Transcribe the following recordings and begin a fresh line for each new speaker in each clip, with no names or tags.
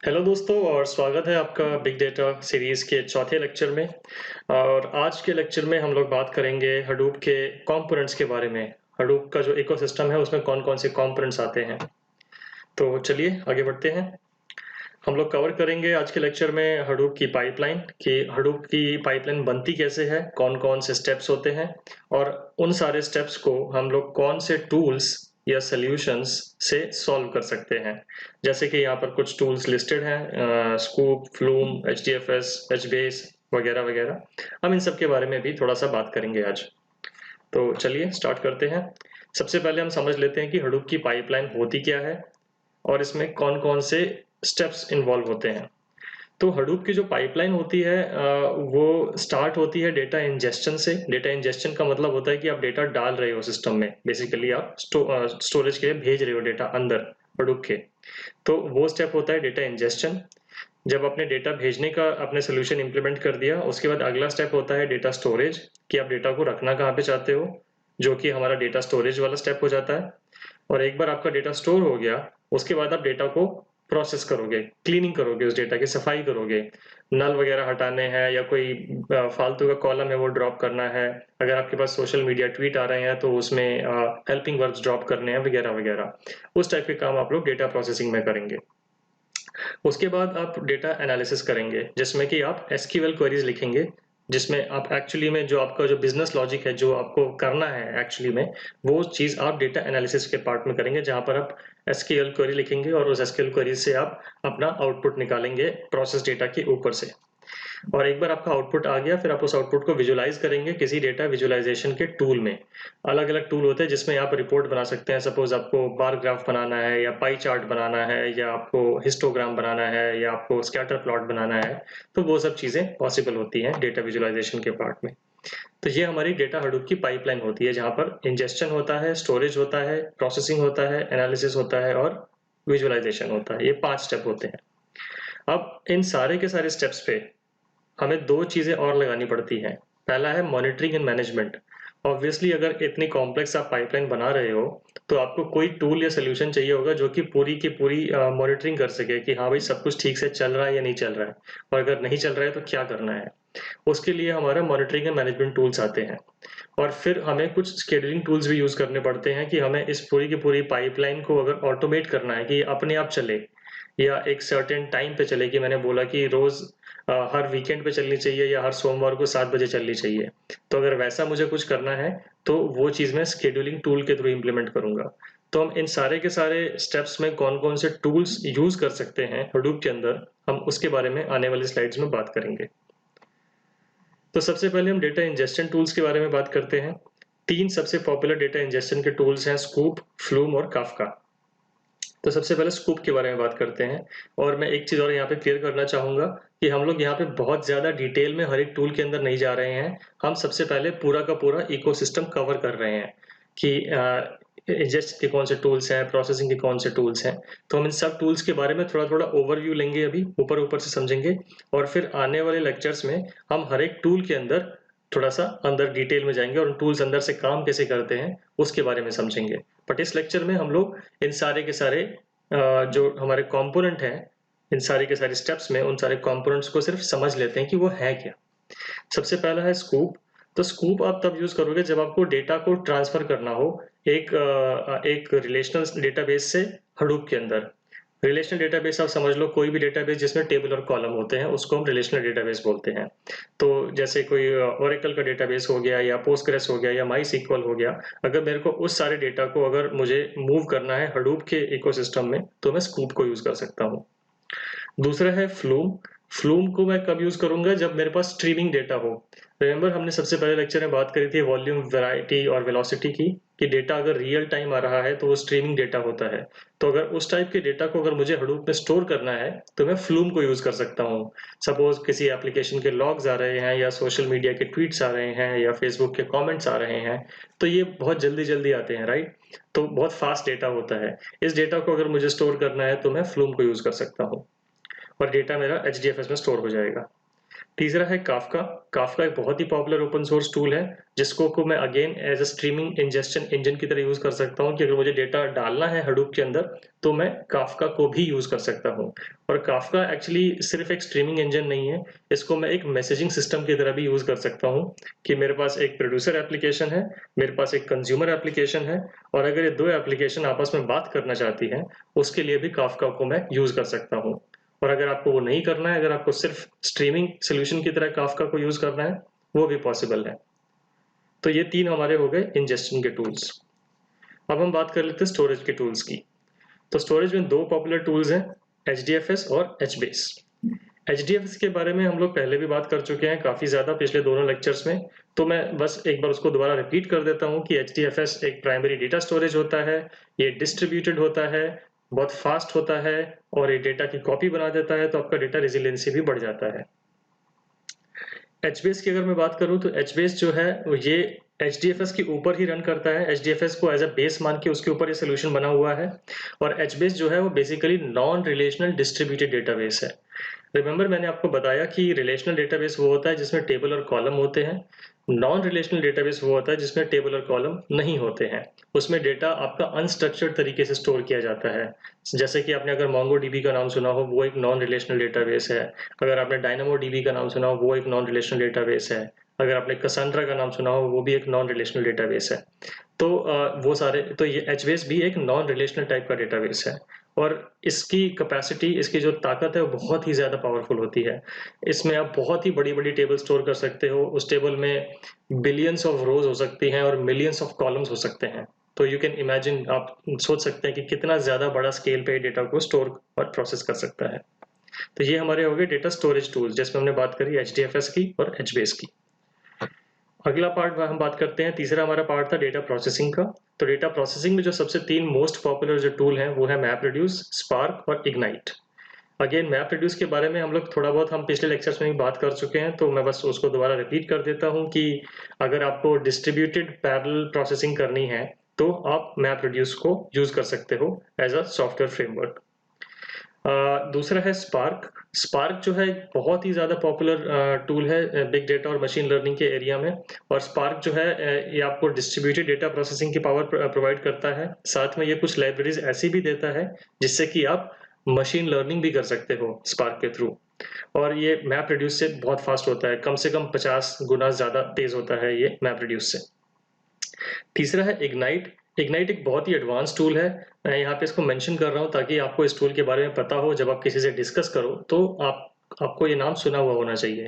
Hello दोस्तों और स्वागत है आपका बिग डेटा सीरीज के चौथे लेक्चर में। और आज के लेक्चर में हम लोग बात करेंगे हडूप के कंपोनेंट्स के बारे में। हडूप का जो इकोसिस्टम है उसमें कौन कौन से कंपोनेंट्स आते हैं। तो चलिए आगे बढ़ते हैं। हम लोग कवर करेंगे आज के लेक्चर में हडूप की पाइपलाइन कि हडूप की पाइपलाइन बनती कैसे है, कौन कौन से स्टेप्स होते हैं और उन सारे स्टेप्स को हम लोग कौन से टूल्स या सॉल्यूशंस से सॉल्व कर सकते हैं। जैसे कि यहाँ पर कुछ टूल्स लिस्टेड हैं, स्कूप, फ्लूम, HDFS, HBase वगैरह वगैरह। हम इन सब के बारे में भी थोड़ा सा बात करेंगे आज। तो चलिए स्टार्ट करते हैं। सबसे पहले हम समझ लेते हैं कि हडूप की पाइपलाइन होती क्या है और इसमें कौन कौन से स्टेप्स इन्वॉल्व होते हैं। तो हडूप की जो पाइपलाइन होती है वो स्टार्ट होती है डेटा इंजेस्शन से। डेटा इंजेस्शन का मतलब होता है कि आप डेटा डाल रहे हो सिस्टम में, बेसिकली आप स्टोरेज के लिए भेज रहे हो डेटा अंदर हडूप के। तो वो स्टेप होता है डेटा इंजेस्शन। जब आपने डेटा भेजने का अपने सोल्यूशन इंप्लीमेंट कर दिया, उसके बाद अगला स्टेप होता है डेटा स्टोरेज, कि आप डेटा को रखना कहाँ पे चाहते हो, जो कि हमारा डेटा स्टोरेज वाला स्टेप हो जाता है। और एक बार आपका डेटा स्टोर हो गया, उसके बाद आप डेटा को प्रोसेस करोगे, क्लीनिंग करोगे, उस डेटा की सफाई करोगे। नल वगैरह हटाने हैं या कोई फालतू का कॉलम है वो ड्रॉप करना है। अगर आपके पास सोशल मीडिया ट्वीट आ रहे हैं तो उसमें हेल्पिंग वर्ड्स ड्रॉप करने हैं वगैरह वगैरह। उस टाइप के काम आप लोग डेटा प्रोसेसिंग में करेंगे। उसके बाद आप डेटा एनालिसिस करेंगे, जिसमें कि आप SQL क्वेरीज लिखेंगे, जिसमें आप एक्चुअली में जो आपका जो बिजनेस लॉजिक है जो आपको करना है एक्चुअली में, वो चीज़ आप डेटा एनालिसिस के पार्ट में करेंगे, जहां पर आप SQL क्वेरी लिखेंगे और उस SQL क्वेरी से आप अपना आउटपुट निकालेंगे प्रोसेस डेटा के ऊपर से। और एक बार आपका आउटपुट आ गया, फिर आप उस आउटपुट को विजुलाइज करेंगे किसी डेटा विजुलाइजेशन के टूल में। अलग अलग टूल होते हैं जिसमें आप रिपोर्ट बना सकते हैं। सपोज आपको बार ग्राफ बनाना है या पाई चार्ट बनाना है या आपको हिस्टोग्राम बनाना है या आपको स्कैटर प्लॉट बनाना है, तो वो सब चीज़ें पॉसिबल होती हैं डेटा विजुलाइजेशन के पार्ट में। तो ये हमारी डेटा हडूप की पाइपलाइन होती है, जहाँ पर इंजेस्शन होता है, स्टोरेज होता है, प्रोसेसिंग होता है, एनालिसिस होता है और विजुअलाइजेशन होता है। ये 5 स्टेप होते हैं। अब इन सारे के सारे स्टेप्स पे हमें 2 चीज़ें और लगानी पड़ती हैं। पहला है मॉनिटरिंग एंड मैनेजमेंट। ऑब्वियसली अगर इतनी कॉम्प्लेक्स आप पाइपलाइन बना रहे हो, तो आपको कोई टूल या सॉल्यूशन चाहिए होगा जो कि पूरी की पूरी मॉनिटरिंग कर सके कि हाँ भाई सब कुछ ठीक से चल रहा है या नहीं चल रहा है, और अगर नहीं चल रहा है तो क्या करना है। उसके लिए हमारा मॉनिटरिंग एंड मैनेजमेंट टूल्स आते हैं। और फिर हमें कुछ शेड्यूलिंग टूल्स भी यूज़ करने पड़ते हैं कि हमें इस पूरी की पूरी पाइपलाइन को अगर ऑटोमेट करना है कि ये अपने आप चले या एक सर्टेन टाइम पे चले, कि मैंने बोला कि रोज हर वीकेंड पे चलनी चाहिए या हर सोमवार को 7 बजे चलनी चाहिए। तो अगर वैसा मुझे कुछ करना है तो वो चीज़ मैं शेड्यूलिंग टूल के थ्रू इम्प्लीमेंट करूंगा। तो हम इन सारे के सारे स्टेप्स में कौन कौन से टूल्स यूज कर सकते हैं हडूप के अंदर, हम उसके बारे में आने वाली स्लाइड्स में बात करेंगे। तो सबसे पहले हम डेटा इंजेस्शन टूल्स के बारे में बात करते हैं। 3 सबसे पॉपुलर डेटा इंजेस्शन के टूल्स हैं, स्कूप, फ्लूम और काफका। तो सबसे पहले स्कूप के बारे में बात करते हैं। और मैं एक चीज़ और यहाँ पे क्लियर करना चाहूँगा कि हम लोग यहाँ पे बहुत ज़्यादा डिटेल में हर एक टूल के अंदर नहीं जा रहे हैं। हम सबसे पहले पूरा का पूरा इकोसिस्टम कवर कर रहे हैं कि इंजेस्ट के कौन से टूल्स हैं, प्रोसेसिंग के कौन से टूल्स हैं। तो हम इन सब टूल्स के बारे में थोड़ा-थोड़ा ओवरव्यू लेंगे, अभी ऊपर-ऊपर से समझेंगे, और फिर आने वाले लेक्चर्स में हम हर एक टूल के अंदर थोड़ा-सा अंदर डिटेल में जाएँगे और टूल्स अंदर से काम कैसे करते हैं, उसके बारे में समझेंगे। बट इस लेक्चर में हम लोग इन सारे के सारे जो हमारे कंपोनेंट हैं, इन सारे के सारे स्टेप्स में उन सारे कंपोनेंट्स को सिर्फ समझ लेते हैं कि वो है क्या। सबसे पहला है स्कूप। तो स्कूप आप तब यूज करोगे जब आपको डेटा को ट्रांसफर करना हो एक रिलेशनल डेटाबेस से हडूप के अंदर। रिलेशनल डेटाबेस आप समझ लो कोई भी डेटाबेस जिसमें टेबल और कॉलम होते हैं, उसको हम रिलेशनल डेटाबेस बोलते हैं। तो जैसे कोई ओरेकल का डेटाबेस हो गया या पोस्टग्रेस हो गया या माई सीक्वल हो गया। अगर मेरे को उस सारे डेटा को अगर मुझे मूव करना है हडूप के इकोसिस्टम में, तो मैं स्कूप को यूज कर सकता हूँ। दूसरा है फ्लूम। फ्लूम को मैं कब यूज करूंगा, जब मेरे पास स्ट्रीमिंग डेटा हो। रिमेंबर हमने सबसे पहले लेक्चर में बात करी थी वॉल्यूम, वैरायटी और वेलोसिटी की, कि डेटा अगर रियल टाइम आ रहा है तो वो स्ट्रीमिंग डेटा होता है। तो अगर उस टाइप के डेटा को अगर मुझे हडूप में स्टोर करना है तो मैं फ्लूम को यूज कर सकता हूँ। सपोज किसी एप्लीकेशन के लॉग्स आ रहे हैं या सोशल मीडिया के ट्वीट्स आ रहे हैं या फेसबुक के कमेंट्स आ रहे हैं, तो ये बहुत जल्दी जल्दी आते हैं, राइट। तो बहुत फास्ट डेटा होता है। इस डेटा को अगर मुझे स्टोर करना है तो मैं फ्लूम को यूज कर सकता हूँ और डेटा मेरा HDFS में स्टोर हो जाएगा। तीसरा है काफका। काफका एक बहुत ही पॉपुलर ओपन सोर्स टूल है, जिसको को मैं again as a streaming injection engine की तरह यूज कर सकता हूँ कि अगर मुझे डेटा डालना है हडूप के अंदर तो मैं काफका को भी यूज कर सकता हूँ। और काफका एक्चुअली सिर्फ एक स्ट्रीमिंग इंजन नहीं है, इसको मैं एक मैसेजिंग सिस्टम की तरह भी यूज कर सकता हूँ कि मेरे पास एक प्रोड्यूसर एप्लीकेशन है, मेरे पास एक कंज्यूमर एप्लीकेशन है, और अगर ये दो एप्लीकेशन आपस में बात करना चाहती हैं उसके लिए भी काफका को मैं यूज कर सकता हूँ। और अगर आपको वो नहीं करना है, अगर आपको सिर्फ स्ट्रीमिंग सॉल्यूशन की तरह काफका को यूज करना है, वो भी पॉसिबल है। तो ये तीन हमारे हो गए इंजेक्शन के टूल्स। अब हम बात कर लेते हैं स्टोरेज के टूल्स की। तो स्टोरेज में दो पॉपुलर टूल्स हैं, HDFS और HBase। HDFS के बारे में हम लोग पहले भी बात कर चुके हैं काफी ज्यादा पिछले दोनों लेक्चर्स में, तो मैं बस एक बार उसको दोबारा रिपीट कर देता हूँ कि HDFS एक प्राइमरी डेटा स्टोरेज होता है, ये डिस्ट्रीब्यूटेड होता है, बहुत फास्ट होता है, और ये डेटा की कॉपी बना देता है, तो आपका डेटा रेजिलियंसी भी बढ़ जाता है। HBase की अगर मैं बात करूं तो HBase जो है ये HDFS के ऊपर ही रन करता है, HDFS को एज अ बेस मान के उसके ऊपर ये सोल्यूशन बना हुआ है। और HBase जो है वो basically non relational distributed database है। रिमेंबर मैंने आपको बताया कि रिलेशनल डेटाबेस वो होता है जिसमें टेबल और कॉलम होते हैं, नॉन रिलेशनल डेटाबेस वो होता है जिसमें टेबल और कॉलम नहीं होते हैं। उसमें डेटा आपका अनस्ट्रक्चर्ड तरीके से स्टोर किया जाता है। जैसे कि आपने अगर MongoDB का नाम सुना हो, वो एक नॉन रिलेशनल डेटाबेस है। अगर आपने DynamoDB का नाम सुना हो, वो एक नॉन रिलेशनल डेटाबेस है। अगर आपने Cassandra का नाम सुना हो, वो भी एक नॉन रिलेशनल डेटाबेस है। तो वो सारे, तो ये HBase भी एक नॉन रिलेशनल टाइप का डेटाबेस है, और इसकी कैपेसिटी, इसकी जो ताकत है वो बहुत ही ज़्यादा पावरफुल होती है। इसमें आप बहुत ही बड़ी-बड़ी टेबल स्टोर कर सकते हो, उस टेबल में बिलियंस ऑफ रोज हो सकती हैं और मिलियंस ऑफ कॉलम्स हो सकते हैं। तो यू कैन इमेजिन, आप सोच सकते हैं कि कितना ज़्यादा बड़ा स्केल पे डेटा को स्टोर और प्रोसेस कर सकता है। तो ये हमारे हो गए डेटा स्टोरेज टूल्स, जिसमें हमने बात करी HDFS की और HBase की। अगला पार्ट हम बात करते हैं, तीसरा हमारा पार्ट था डेटा प्रोसेसिंग का। तो डेटा प्रोसेसिंग में जो सबसे तीन मोस्ट पॉपुलर जो टूल हैं वो है MapReduce, स्पार्क और इग्नाइट। अगेन MapReduce के बारे में हम लोग थोड़ा बहुत हम पिछले लेक्चर्स में भी बात कर चुके हैं, तो मैं बस उसको दोबारा रिपीट कर देता हूँ कि अगर आपको डिस्ट्रीब्यूटेड पैरेलल प्रोसेसिंग करनी है तो आप MapReduce को यूज कर सकते हो एज अ सॉफ्टवेयर फ्रेमवर्क। दूसरा है स्पार्क। स्पार्क जो है बहुत ही ज़्यादा पॉपुलर टूल है बिग डेटा और मशीन लर्निंग के एरिया में। और स्पार्क जो है ये आपको डिस्ट्रीब्यूटेड डेटा प्रोसेसिंग की पावर प्रोवाइड करता है, साथ में ये कुछ लाइब्रेरीज ऐसी भी देता है जिससे कि आप मशीन लर्निंग भी कर सकते हो स्पार्क के थ्रू। और ये MapReduce से बहुत फास्ट होता है, कम से कम 50 गुना ज़्यादा तेज होता है ये MapReduce से। तीसरा है इग्नाइट। इग्नाइट एक बहुत ही एडवांस टूल है, मैं यहाँ पे इसको मेंशन कर रहा हूँ ताकि आपको इस टूल के बारे में पता हो, जब आप किसी से डिस्कस करो तो आपको ये नाम सुना हुआ होना चाहिए।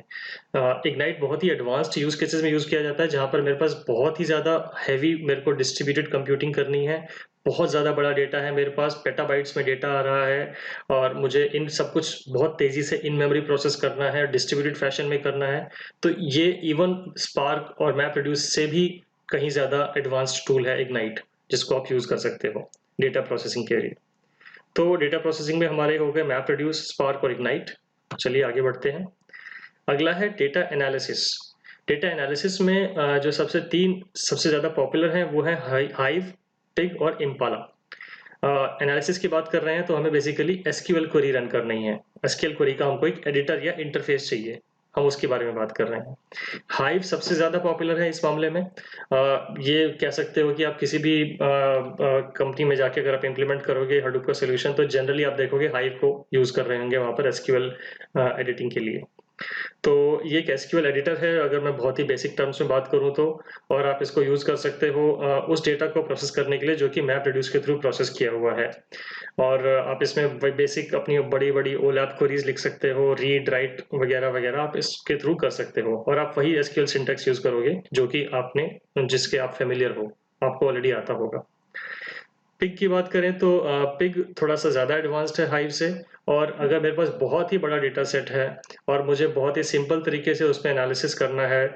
इग्नाइट बहुत ही एडवांस्ड यूज केसेस में यूज किया जाता है, जहाँ पर मेरे पास बहुत ही ज़्यादा हैवी मेरे को डिस्ट्रीब्यूटेड कंप्यूटिंग करनी है, बहुत ज़्यादा बड़ा डेटा है मेरे पास, पेटाबाइट्स में डेटा आ रहा है, और मुझे इन सब कुछ बहुत तेज़ी से इन मेमोरी प्रोसेस करना है, डिस्ट्रीब्यूटेड फैशन में करना है। तो ये इवन स्पार्क और MapReduce से भी कहीं ज़्यादा एडवांस्ड टूल है इग्नाइट, जिसको आप यूज़ कर सकते हो डेटा प्रोसेसिंग के लिए। तो डेटा प्रोसेसिंग में हमारे हो गए MapReduce, स्पार्क और इग्नाइट। चलिए आगे बढ़ते हैं। अगला है डेटा एनालिसिस। डेटा एनालिसिस में जो सबसे ज़्यादा पॉपुलर हैं वो है हाइव, पिग और इम्पाला। एनालिसिस की बात कर रहे हैं तो हमें बेसिकली SQL क्वेरी रन करनी है। SQL क्वेरी का हमको एक एडिटर या इंटरफेस चाहिए, हम उसके बारे में बात कर रहे हैं। हाइव सबसे ज़्यादा पॉपुलर है इस मामले में। ये कह सकते हो कि आप किसी भी कंपनी में जाके अगर आप इम्प्लीमेंट करोगे हडूप का सोल्यूशन, तो जनरली आप देखोगे हाइव को यूज़ कर रहे होंगे वहाँ पर SQL एडिटिंग के लिए। तो ये एक SQL एडिटर है अगर मैं बहुत ही बेसिक टर्म्स में बात करूं तो, और आप इसको यूज कर सकते हो उस डेटा को प्रोसेस करने के लिए जो कि MapReduce के थ्रू प्रोसेस किया हुआ है। और आप इसमें बेसिक अपनी बड़ी-बड़ी OLAP क्वेरीज लिख सकते हो, रीड राइट वगैरह वगैरह आप इसके थ्रू कर सकते हो, और आप वही SQL सिंटैक्स यूज करोगे जो कि जिसके आप फेमिलियर हो, आपको ऑलरेडी आता होगा। पिग की बात करें तो पिग थोड़ा सा ज़्यादा एडवांस्ड है हाइव से, और अगर मेरे पास बहुत ही बड़ा डेटा सेट है और मुझे बहुत ही सिंपल तरीके से उसमें एनालिसिस करना है,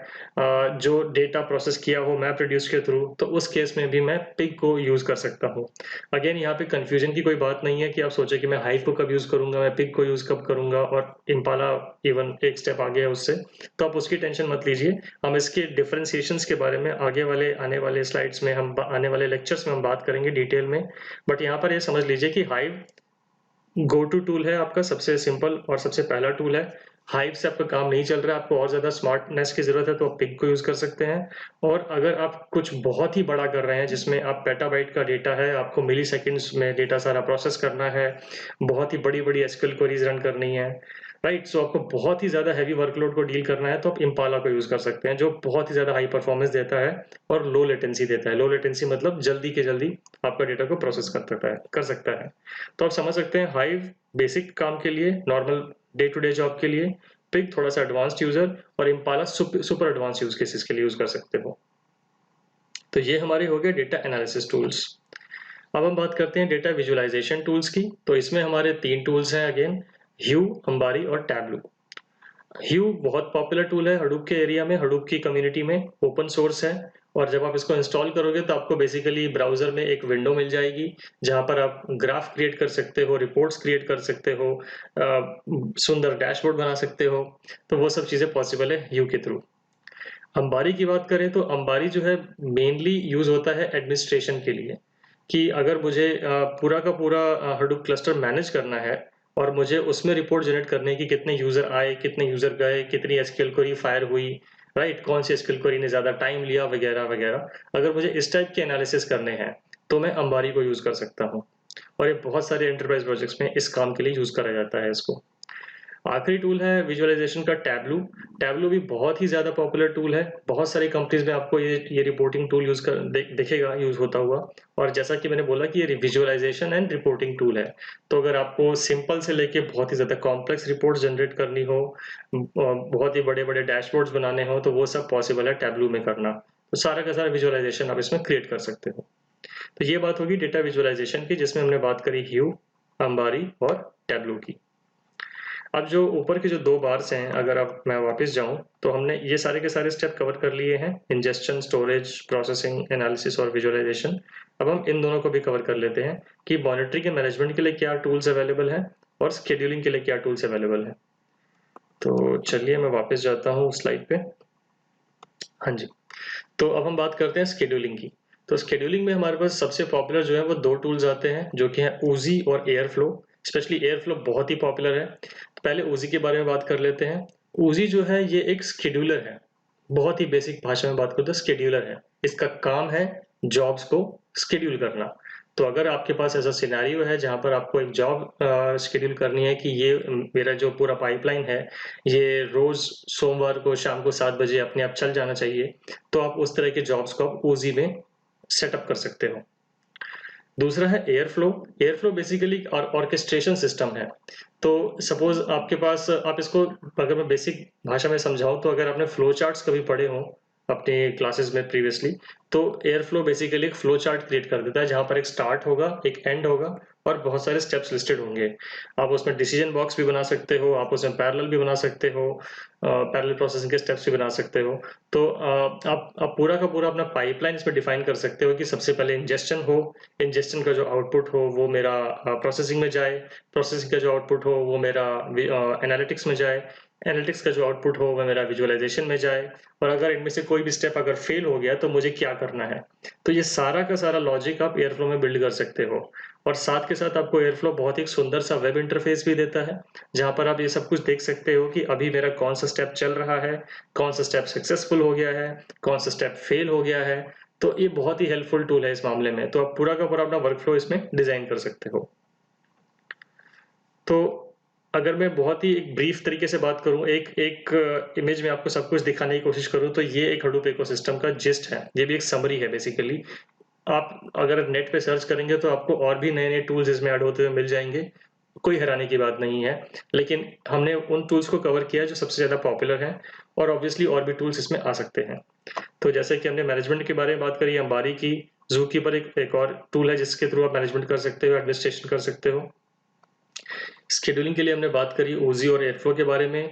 जो डेटा प्रोसेस किया हो MapReduce के थ्रू, तो उस केस में भी मैं पिग को यूज़ कर सकता हूँ। अगेन यहाँ पे कंफ्यूजन की कोई बात नहीं है कि आप सोचे कि मैं हाइव को कब यूज़ करूँगा, मैं पिग को यूज़ कब करूँगा, और इम्पाला इवन एक स्टेप आगे है उससे, तो आप उसकी टेंशन मत लीजिए। हम इसके डिफरेंशिएशंस के बारे में आने वाले स्लाइड्स में, आने वाले लेक्चर्स में हम बात करेंगे डिटेल में। बट यहाँ पर ये समझ लीजिए कि हाइव गो टू टूल है आपका, सबसे सिंपल और सबसे पहला टूल है। हाइव से आपका काम नहीं चल रहा है, आपको और ज़्यादा स्मार्टनेस की ज़रूरत है, तो आप पिग को यूज़ कर सकते हैं। और अगर आप कुछ बहुत ही बड़ा कर रहे हैं, जिसमें आप पेटाबाइट का डेटा है, आपको मिलीसेकंड्स में डेटा सारा प्रोसेस करना है, बहुत ही बड़ी-बड़ी एसक्यूएल क्वेरीज़ रन करनी है, राइट? सो आपको बहुत ही ज़्यादा हेवी वर्कलोड को डील करना है, तो आप इम्पाला को यूज़ कर सकते हैं, जो बहुत ही ज़्यादा हाई परफॉर्मेंस देता है और लो लेटेंसी देता है। लो लेटेंसी मतलब जल्दी के जल्दी आपका डेटा को प्रोसेस कर सकता है। तो आप समझ सकते हैं हाइव बेसिक काम के लिए, normal day to day job के लिए, पिग थोड़ा सा एडवांस्ड यूजर और Impala super advance use cases के लिए यूज कर सकते हो। तो ये हमारे हो गए डेटा एनालिसिस टूल्स। अब हम बात करते हैं डेटा विजुअलाइजेशन टूल्स की। तो इसमें हमारे 3 टूल्स हैं अगेन, ह्यू, अंबारी और टैबलू। ह्यू बहुत पॉपुलर टूल है हडूप के एरिया में, हडूप की कम्युनिटी में, ओपन सोर्स है। और जब आप इसको इंस्टॉल करोगे तो आपको बेसिकली ब्राउजर में एक विंडो मिल जाएगी, जहां पर आप ग्राफ क्रिएट कर सकते हो, रिपोर्ट्स क्रिएट कर सकते हो, सुंदर डैशबोर्ड बना सकते हो। तो वो सब चीजें पॉसिबल है ह्यू के थ्रू। अंबारी की बात करें तो अंबारी जो है मेनली यूज होता है एडमिनिस्ट्रेशन के लिए, कि अगर मुझे पूरा का पूरा हडूप क्लस्टर मैनेज करना है और मुझे उसमें रिपोर्ट जनरेट करने की कितने यूजर आए, कितने यूजर गए, कितनी एसक्यूएल क्वेरी फायर हुई, राइट, कौन सी एसक्यूएल क्वेरी ने ज्यादा टाइम लिया, वगैरह वगैरह, अगर मुझे इस टाइप के एनालिसिस करने हैं तो मैं अंबारी को यूज कर सकता हूँ। और ये बहुत सारे एंटरप्राइज प्रोजेक्ट्स में इस काम के लिए यूज करा जाता है इसको। आखिरी टूल है विजुअलाइजेशन का टैबलू। टैबलू भी बहुत ही ज्यादा पॉपुलर टूल है, बहुत सारी कंपनीज में आपको ये रिपोर्टिंग टूल दिखेगा यूज होता हुआ। और जैसा कि मैंने बोला कि ये विजुअलाइजेशन एंड रिपोर्टिंग टूल है। तो अगर आपको सिंपल से लेके बहुत ही ज्यादा कॉम्प्लेक्स रिपोर्ट जनरेट करनी हो, बहुत ही बड़े बड़े डैशबोर्ड्स बनाने हो, तो वो सब पॉसिबल है टैबलू में करना। तो सारा का सारा विजुअलाइजेशन आप इसमें क्रिएट कर सकते हो। तो ये बात होगी डेटा विजुअलाइजेशन की, जिसमें हमने बात करी ह्यू, अंबारी और टैबलू की। अब जो ऊपर के जो 2 बार्स हैं, अगर अब मैं वापस जाऊं तो हमने ये सारे के सारे स्टेप कवर कर लिए हैं, इंजेक्शन, स्टोरेज, प्रोसेसिंग, एनालिसिस और विजुअलाइजेशन। अब हम इन दोनों को भी कवर कर लेते हैं कि मॉनिटरिंग के मैनेजमेंट के लिए क्या टूल्स अवेलेबल हैं और शेड्यूलिंग के लिए क्या टूल्स अवेलेबल हैं। तो चलिए मैं वापस जाता हूँ स्लाइड पे। हाँ जी, तो अब हम बात करते हैं शेड्यूलिंग की। तो शेड्यूलिंग में हमारे पास सबसे पॉपुलर जो है वो 2 टूल्स आते हैं, जो कि हैं ऊज़ी और एयरफ्लो। स्पेशली एयरफ्लो बहुत ही पॉपुलर है। तो पहले ऊज़ी के बारे में बात कर लेते हैं। ऊज़ी जो है ये एक शेड्यूलर है। बहुत ही बेसिक भाषा में बात करूँ तो शेड्यूलर है। इसका काम है जॉब्स को शेड्यूल करना। तो अगर आपके पास ऐसा सिनेरियो है जहाँ पर आपको एक जॉब शेड्यूल करनी है कि ये मेरा जो पूरा पाइपलाइन है, ये रोज सोमवार को शाम को 7 बजे अपने आप चल जाना चाहिए, तो आप उस तरह के जॉब्स को आप ऊज़ी में सेटअप कर सकते हो। दूसरा है airflow. Airflow basically orchestration system है। तो सपोज आपके पास, आप इसको अगर मैं बेसिक भाषा में समझाऊं, तो अगर आपने फ्लो चार्ट्स कभी पढ़े हो अपने क्लासेस में प्रीवियसली, तो एयरफ्लो बेसिकली एक फ्लो चार्ट क्रिएट कर देता है, जहां पर एक स्टार्ट होगा, एक एंड होगा और बहुत सारे स्टेप्स लिस्टेड होंगे। आप उसमें डिसीजन बॉक्स भी बना सकते हो, आप उसमें पैरेलल भी बना सकते हो, पैरेलल प्रोसेसिंग के स्टेप्स भी बना सकते हो। तो आप पूरा का पूरा अपना पाइपलाइन इसमें डिफाइन कर सकते हो कि सबसे पहले इंजेक्शन हो, इंजेक्शन का जो आउटपुट हो वो मेरा प्रोसेसिंग में जाए, प्रोसेसिंग का जो आउटपुट हो वो मेरा एनालिटिक्स में जाए, एनालिटिक्स का जो आउटपुट हो वो मेरा विजुअलाइजेशन में जाए, और अगर इनमें से कोई भी स्टेप अगर फेल हो गया तो मुझे क्या करना है। तो ये सारा का सारा लॉजिक आप एयरफ्लो में बिल्ड कर सकते हो। और साथ के साथ आपको एयरफ्लो बहुत ही सुंदर सा वेब इंटरफेस भी देता है, जहां पर आप ये सब कुछ देख सकते हो कि अभी मेरा कौन सा स्टेप चल रहा है, कौन सा स्टेप सक्सेसफुल हो गया है, कौन सा स्टेप फेल हो गया है। तो ये बहुत ही हेल्पफुल टूल है इस मामले में। तो आप पूरा का पूरा अपना वर्कफ्लो इसमें डिजाइन कर सकते हो। तो अगर मैं बहुत ही एक ब्रीफ तरीके से बात करूं, एक एक इमेज में आपको सब कुछ दिखाने की कोशिश करूं, तो ये एक हडूप इकोसिस्टम का जिस्ट है। ये भी एक समरी है बेसिकली। आप अगर नेट पे सर्च करेंगे तो आपको और भी नए-नए टूल्स इसमें ऐड होते हुए मिल जाएँगे। कोई हैरानी की बात नहीं है। लेकिन हमने उन टूल्स को कवर किया है जो सबसे ज़्यादा पॉपुलर हैं, और ऑब्वियसली और भी टूल्स इसमें आ सकते हैं। तो जैसे कि हमने मैनेजमेंट के बारे में बात करी, अंबारी की, ज़ूकीपर एक और टूल है जिसके थ्रू आप मैनेजमेंट कर सकते हो, एडमिनिस्ट्रेशन कर सकते हो। शेड्यूलिंग के लिए हमने बात करी ऊज़ी और एयरफ्लो के बारे में।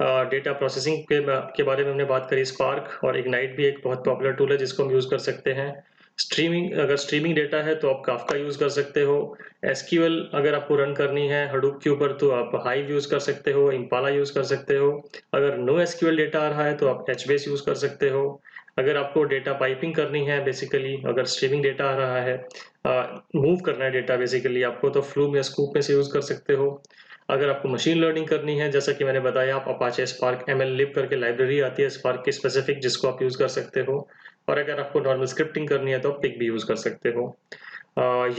डेटा प्रोसेसिंग के बारे में हमने बात करी, स्पार्क और इग्नाइट भी एक बहुत पॉपुलर टूल है जिसको हम यूज़ कर सकते हैं। स्ट्रीमिंग, अगर स्ट्रीमिंग डेटा है तो आप काफका यूज़ कर सकते हो। एसक्यूएल अगर आपको रन करनी है हडूप के ऊपर तो आप हाइव यूज़ कर सकते हो, इम्पाला यूज़ कर सकते हो। अगर नो एसक्यूएल डेटा आ रहा है तो आप एचबेस यूज़ कर सकते हो। अगर आपको डेटा पाइपिंग करनी है, बेसिकली अगर स्ट्रीमिंग डेटा आ रहा है, मूव करना है डेटा बेसिकली आपको, तो फ्लूम या स्कूप में से यूज़ कर सकते हो। अगर आपको मशीन लर्निंग करनी है, जैसा कि मैंने बताया, आप अपाचे स्पार्क MLlib करके लाइब्रेरी आती है स्पार्क की स्पेसिफिक, जिसको आप यूज़ कर सकते हो। और अगर आपको नॉर्मल स्क्रिप्टिंग करनी है तो आप पिग भी यूज़ कर सकते हो।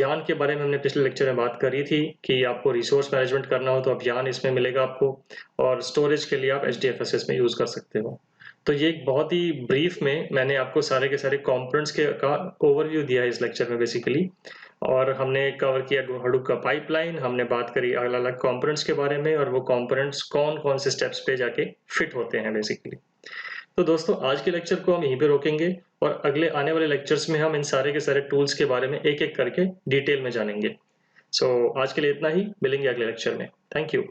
यान के बारे में हमने पिछले लेक्चर में बात करी थी कि आपको रिसोर्स मैनेजमेंट करना हो तो आप यान इसमें मिलेगा आपको, और स्टोरेज के लिए आप HDFS में यूज़ कर सकते हो। तो ये एक बहुत ही ब्रीफ में मैंने आपको सारे के सारे कंपोनेंट्स का ओवरव्यू दिया है इस लेक्चर में बेसिकली। और हमने कवर किया हडूप का पाइपलाइन, हमने बात करी अलग-अलग कंपोनेंट्स के बारे में, और वो कंपोनेंट्स कौन-कौन से स्टेप्स पे जाके फिट होते हैं बेसिकली। तो दोस्तों, आज के लेक्चर को हम यहीं पे रोकेंगे, और अगले आने वाले लेक्चर्स में हम इन सारे के सारे टूल्स के बारे में एक-एक करके डिटेल में जानेंगे। सो आज के लिए इतना ही, मिलेंगे अगले लेक्चर में। Thank you.